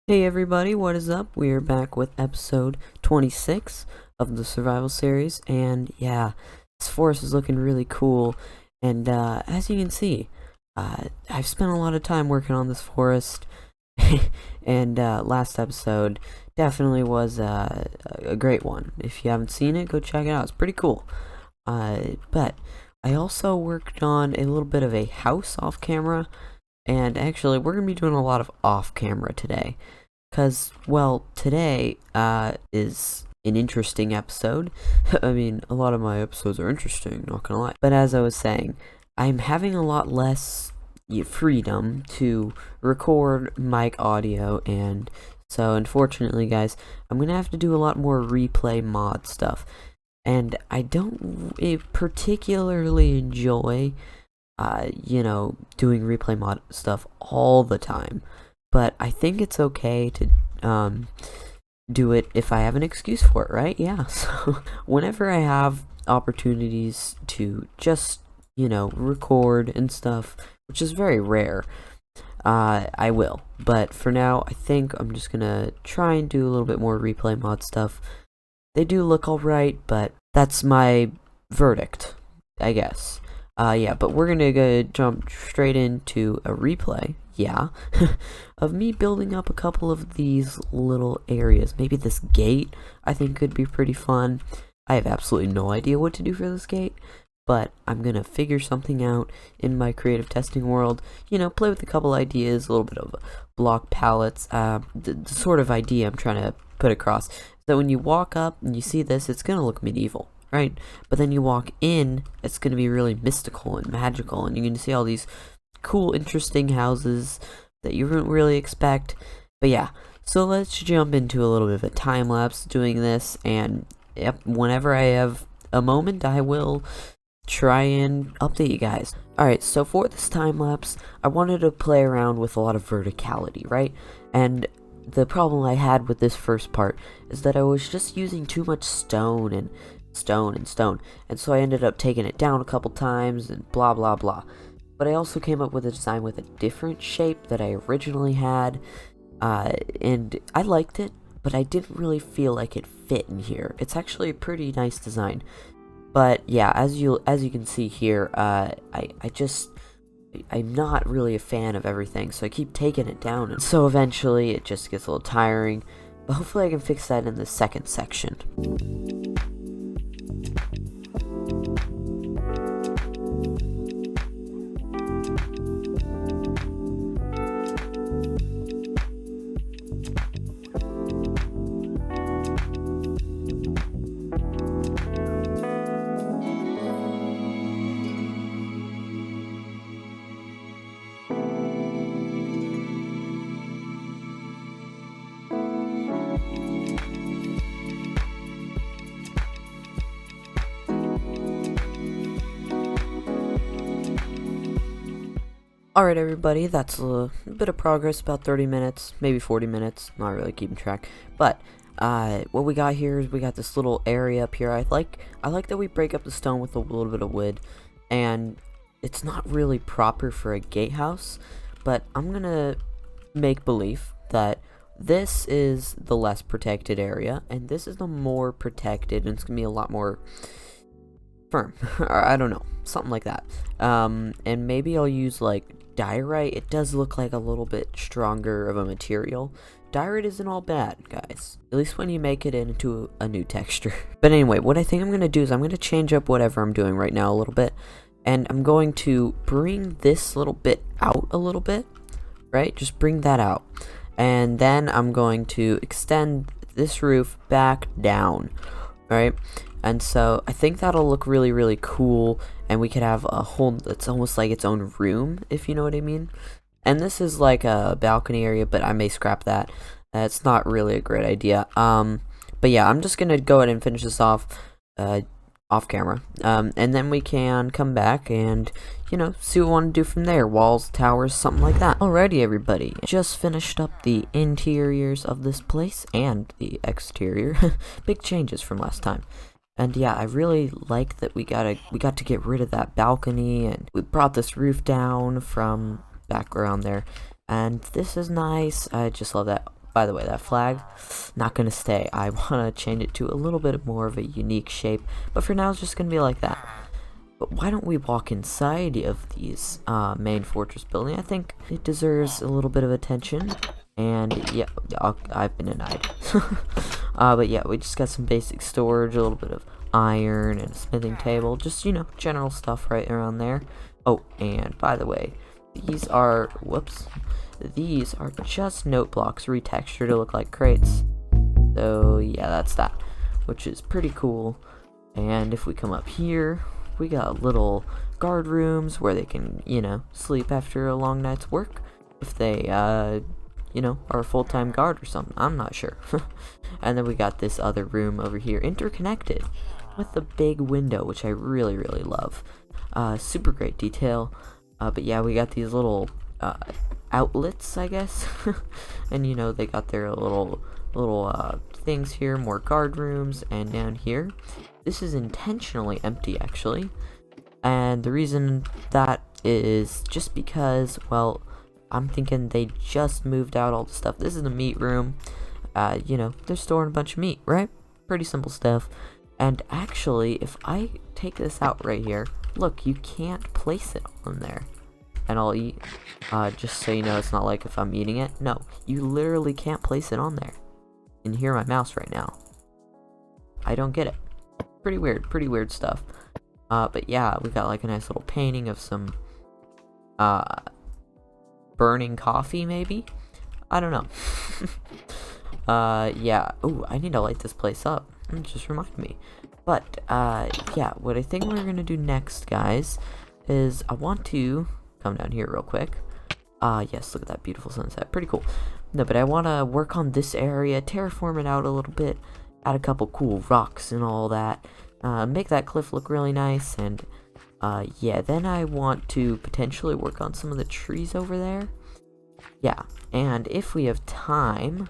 Hey everybody, what is up? We are back with episode 26 of the survival series, and yeah, this forest is looking really cool, and as you can see, I've spent a lot of time working on this forest, and last episode definitely was a great one. If you haven't seen it, go check it out, it's pretty cool. But I also worked on a little bit of a house off camera, and actually we're going to be doing a lot of off camera today. Because, well, today is an interesting episode. I mean, a lot of my episodes are interesting, not gonna lie. But as I was saying, I'm having a lot less freedom to record mic audio, and so unfortunately, guys, I'm gonna have to do a lot more replay mod stuff. And I don't particularly enjoy, doing replay mod stuff all the time. But I think it's okay to do it if I have an excuse for it, right? Yeah, so whenever I have opportunities to just, record and stuff, which is very rare, I will. But for now, I think I'm just gonna try and do a little bit more replay mod stuff. They do look alright, but that's my verdict, I guess. Yeah, but we're gonna go jump straight into a replay, of me building up a couple of these little areas. Maybe this gate, I think, could be pretty fun. I have absolutely no idea what to do for this gate, but I'm gonna figure something out in my creative testing world. Play with a couple ideas, a little bit of block palettes. The sort of idea I'm trying to put across is that when you walk up and you see this, it's gonna look medieval, right? But then you walk in, it's going to be really mystical and magical, and you're going to see all these cool, interesting houses that you wouldn't really expect. But yeah, so let's jump into a little bit of a time lapse doing this, and yep, whenever I have a moment, I will try and update you guys. Alright, so for this time lapse, I wanted to play around with a lot of verticality, right? And the problem I had with this first part is that I was just using too much stone, and so I ended up taking it down a couple times and blah blah blah. But I also came up with a design with a different shape that I originally had, and I liked it, but I didn't really feel like it fit in here. It's actually a pretty nice design, but yeah, as you can see here, I'm not really a fan of everything, so I keep taking it down, and so eventually it just gets a little tiring. But hopefully I can fix that in the second section. Alright everybody, that's a bit of progress, about 30 minutes, maybe 40 minutes, not really keeping track. But, what we got here is we got this little area up here. I like that we break up the stone with a little bit of wood, and it's not really proper for a gatehouse, but I'm gonna make believe that this is the less protected area, and this is the more protected, and it's gonna be a lot more firm, or I don't know, something like that. And maybe I'll use like diorite. It does look like a little bit stronger of a material. Diorite isn't all bad, guys, at least when you make it into a new texture. But anyway, what I think I'm gonna do is I'm gonna change up whatever I'm doing right now a little bit, and I'm going to bring this little bit out a little bit, right? Just bring that out, and then I'm going to extend this roof back down, right? And so I think that'll look really, really cool, and we could have a whole, it's almost like its own room, if you know what I mean. And this is like a balcony area, but I may scrap that. It's not really a great idea. But yeah, I'm just gonna go ahead and finish this off camera. And then we can come back and, see what we want to do from there. Walls, towers, something like that. Alrighty, everybody. Just finished up the interiors of this place and the exterior. Big changes from last time. And yeah, I really like that we got to get rid of that balcony, and we brought this roof down from back around there. And this is nice. I just love that by the way, that flag, not gonna stay. I wanna change it to a little bit more of a unique shape, but for now it's just gonna be like that. But why don't we walk inside of these main fortress building? I think it deserves a little bit of attention. And yeah, I've been denied. But yeah, we just got some basic storage, a little bit of iron and a smithing table, just, you know, general stuff right around there. Oh, and by the way, these are, whoops, these are just note blocks retextured to look like crates. So yeah, that's that, which is pretty cool. And if we come up here, we got little guard rooms where they can, you know, sleep after a long night's work. If they, you know, are a full-time guard or something. I'm not sure. And then we got this other room over here, interconnected, with the big window, which I really, really love. Super great detail. But yeah, we got these little outlets, I guess. And, you know, they got their little things here, more guard rooms, and down here. This is intentionally empty, actually, and the reason that is just because, well, I'm thinking they just moved out all the stuff. This is the meat room. You know, they're storing a bunch of meat, right? Pretty simple stuff. And actually, if I take this out right here, look, you can't place it on there. And I'll eat, just so you know, it's not like if I'm eating it. No, you literally can't place it on there. You can hear my mouse right now. I don't get it. Pretty weird stuff. But yeah, we got like a nice little painting of some burning coffee, maybe? I don't know. Yeah. Ooh, I need to light this place up. It just reminded me. But yeah, what I think we're gonna do next, guys, is I want to come down here real quick. Yes, look at that beautiful sunset. Pretty cool. No, but I want to work on this area, terraform it out a little bit, add a couple cool rocks and all that, make that cliff look really nice, and yeah, then I want to potentially work on some of the trees over there. Yeah, and if we have time,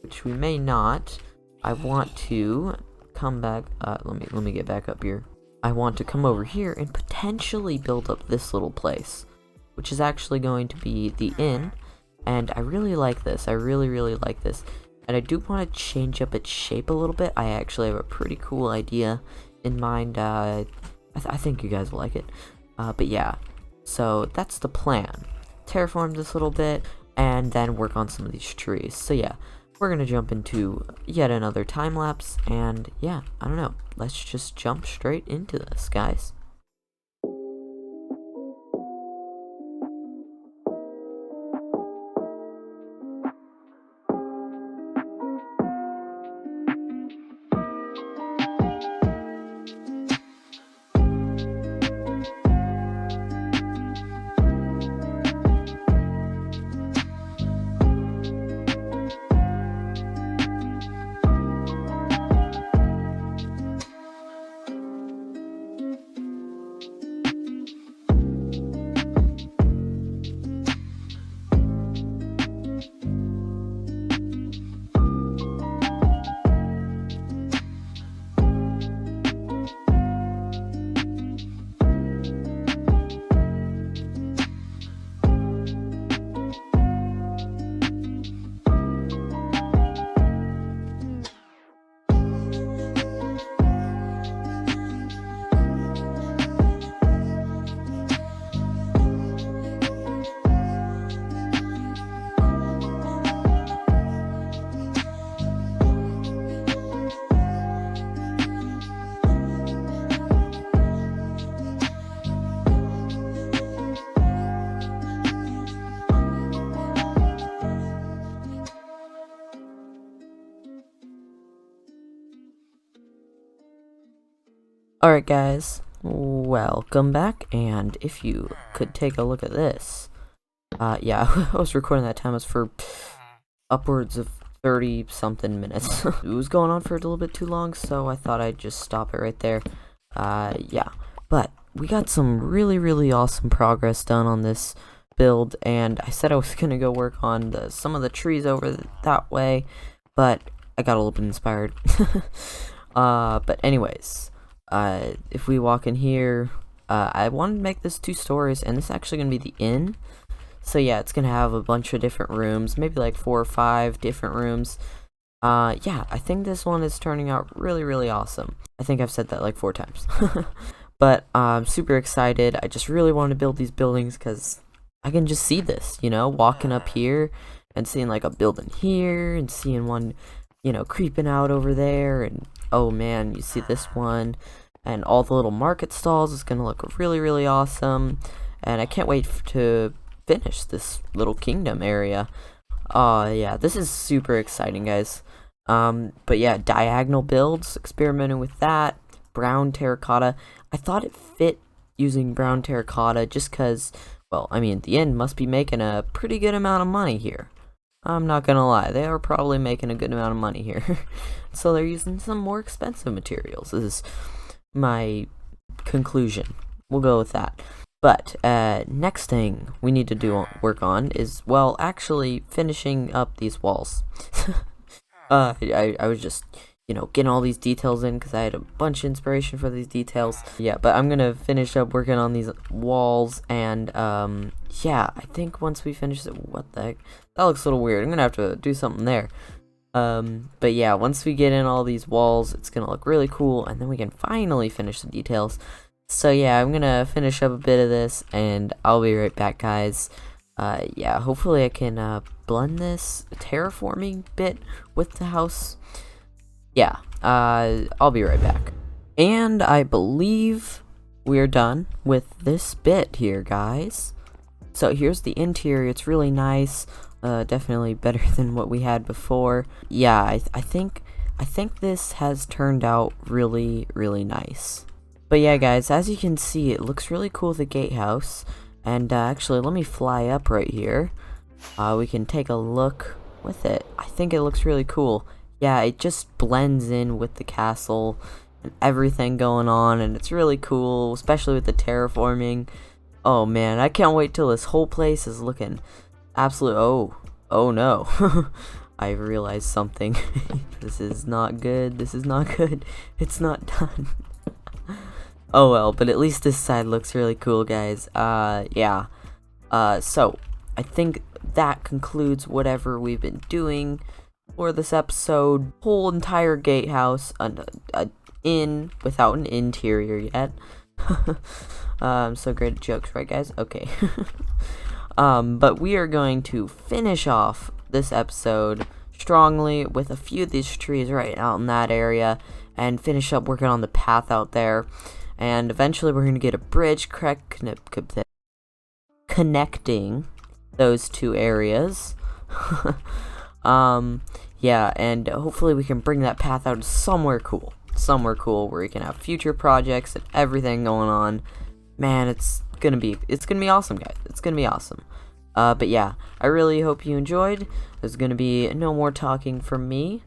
which we may not, I want to come back, let me get back up here. I want to come over here and potentially build up this little place, which is actually going to be the inn, and I really like this. I really like this. And I do want to change up its shape a little bit. I actually have a pretty cool idea in mind. I think you guys will like it. But yeah, so that's the plan. Terraform this little bit, and then work on some of these trees. So yeah, we're going to jump into yet another time lapse, and yeah, I don't know. Let's just jump straight into this, guys. Alright guys, welcome back, and if you could take a look at this, yeah, I was recording that time, it was for upwards of 30 something minutes. It was going on for a little bit too long, so I thought I'd just stop it right there. Yeah, but we got some really awesome progress done on this build, and I said I was gonna go work on some of the trees over that way, but I got a little bit inspired. But anyways, if we walk in here, I wanted to make this 2 stories, and this is actually going to be the inn. So yeah, it's gonna have a bunch of different rooms, maybe like 4 or 5 different rooms. Yeah, I think this one is turning out really, really awesome. I think I've said that like 4 times. But I'm super excited. I just really want to build these buildings because I can just see this, you know, walking up here and seeing like a building here and seeing one, you know, creeping out over there. And oh man, you see this one and all the little market stalls is going to look really, really awesome. And I can't wait to finish this little kingdom area. Yeah, this is super exciting, guys. But yeah, diagonal builds, experimenting with that. Brown terracotta. I thought it fit using brown terracotta just because, well, I mean, the inn must be making a pretty good amount of money here. I'm not gonna lie, they are probably making a good amount of money here. So they're using some more expensive materials, this is my conclusion. We'll go with that. But, next thing we need to work on is, well, actually finishing up these walls. I was just, you know, getting all these details in because I had a bunch of inspiration for these details. Yeah, but I'm gonna finish up working on these walls, and yeah, I think once we finish it, what the heck? That looks a little weird. I'm gonna have to do something there. But yeah, once we get in all these walls, it's gonna look really cool, and then we can finally finish the details. So yeah, I'm gonna finish up a bit of this, and I'll be right back, guys. Yeah, hopefully I can blend this terraforming bit with the house. Yeah, I'll be right back. And I believe we're done with this bit here, guys. So here's the interior. It's really nice. Definitely better than what we had before. Yeah, I think this has turned out really, really nice. But yeah, guys, as you can see, it looks really cool with the gatehouse. And actually, let me fly up right here. We can take a look with it. I think it looks really cool. Yeah, it just blends in with the castle and everything going on, and it's really cool, especially with the terraforming. Oh man, I can't wait till this whole place is looking absolute. Oh no. I realized something. This is not good. This is not good. It's not done. Oh well, but at least this side looks really cool, guys. Yeah. So I think that concludes whatever we've been doing for this episode. Whole entire gatehouse, an inn without an interior yet. I'm so great at jokes, right, guys? Okay. But we are going to finish off this episode strongly with a few of these trees right out in that area, and finish up working on the path out there. And eventually we're going to get a bridge connecting those two areas. Yeah, and hopefully we can bring that path out to somewhere cool where we can have future projects and everything going on. Man, it's gonna be awesome, guys. It's gonna be awesome. But yeah, I really hope you enjoyed. There's gonna be no more talking from me,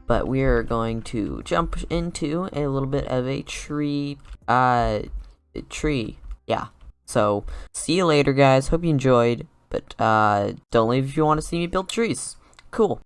but we're going to jump into a little bit of a tree. Yeah. So see you later, guys. Hope you enjoyed. But don't leave if you want to see me build trees. Cool.